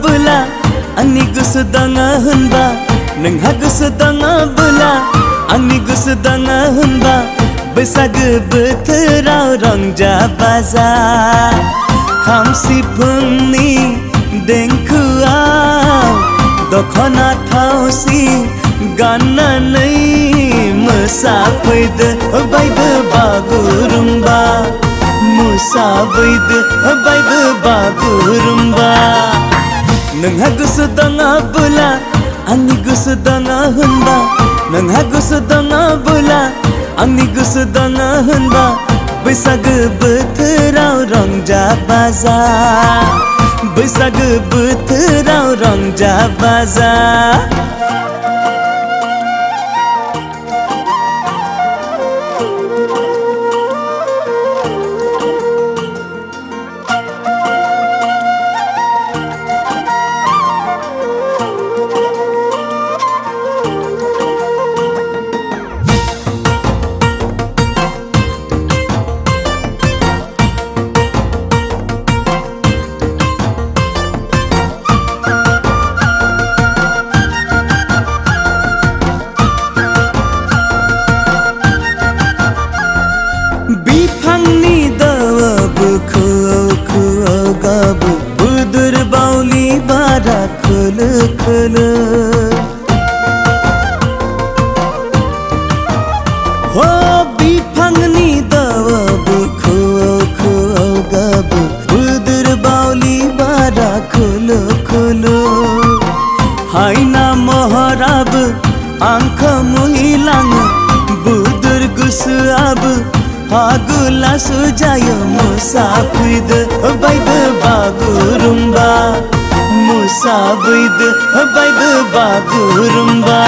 बोला आंनि गोसो दाङा होनबा नोंहा गोसो दाङा बोला आंनि गोसो दाङा होनबा बैसागो बोथोराव रंजा बाजा खाम सिफुंनि देंखोआव दखना थावसि गाननानै मोसाफैदो बायबो बागुरुम्बा मोसाफैदो बायबो बागुरुम्बा नोंहा गोसो दाङा बोला आंनि गोसो दाङा होनबा नोंहा गोसो दाङा बोला आंनि गोसो दाङा होनबा बैसागो बोथोराव रंजा बाजा बैसागो बोथोराव रंजा बाजा बिफांनि दावाबो खोआव खोआव गाबो बुदुर बावलि बारा खोलो खोलो हो बिफांनि दावाबो खोआव खोआव गाबो बुदुर बावलि बारा खोलो खोलो हायना महराबो आंखौ मुहिलाङो बुदुर गोसोआबो आगुला सुजायो मोसाफैदो बायबो बागुरुम्बा मोसाफैदो बायबो बागुरुम्बा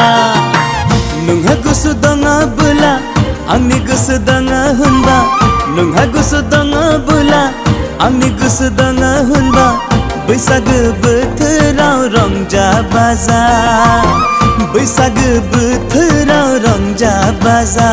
नोंहा गोसो दाङा बोला आंनि गोसो दाङा होनबा नोंहा गोसो दाङा बोला आंनि गोसो दाङा होनबा बैसागो बोथोराव रंजा बाजा बैसागो बोथोराव रंजा बाजा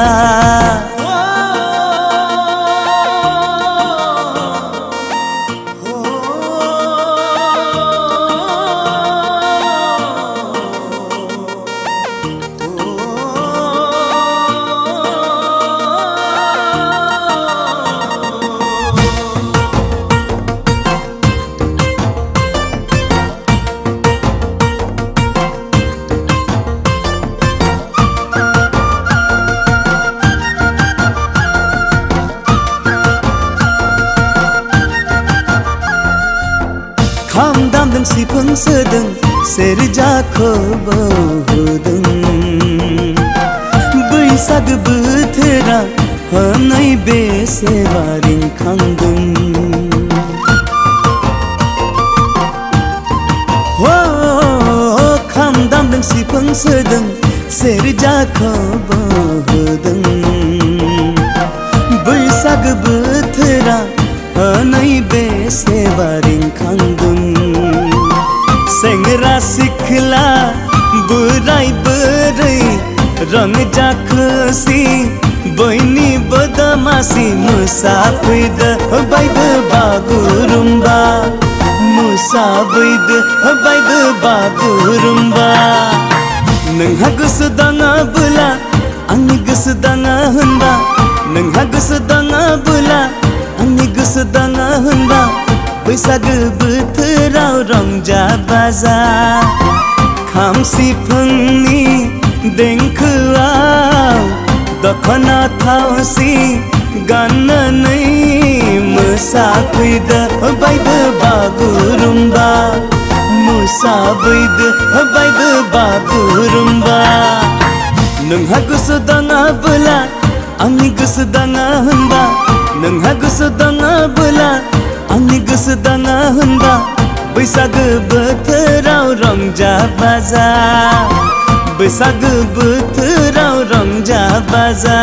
खाम दामदों सिफुं सोदों सेरजाखौ बावहोदों बैसागो बोथोरा हनै बेसेबा रिंखांदों हो खाम दामदों सिफुं सोदों सेरजाखौ बावहोदों बैसागो बोथोरा हनै बेसेबा रिंखांदों सेंग्रा सिख्ला बोराय बुरै रंजाखोसि बयनिबो दमासि मोसाफैदो बायबो बागुरुम्बा मोसाफैदो बायबो बागुरुम्बा नोंहा गोसो दाङा बोला आंनि गोसो दाङा होनबा नोंहा गोसो दाङा बोला आंनि गोसो दाङा होनबा बैसागो बोथोराव रंजा बाजा खाम सिफुंनि देंखोआव दखना थावसि गाननानै मोसाफैदो बायबो बागुरुम्बा मोसाफैदो बायबो बागुरुम्बा नोंहा गोसो दाङा बोला आंनि गोसो दाङा होनबा नोंहा गोसो दाङा बोला आंनि गोसो दाङा होनबा बैसागो बोथोराव रंजा बाजा बैसागो बोथोराव रंजा बाजा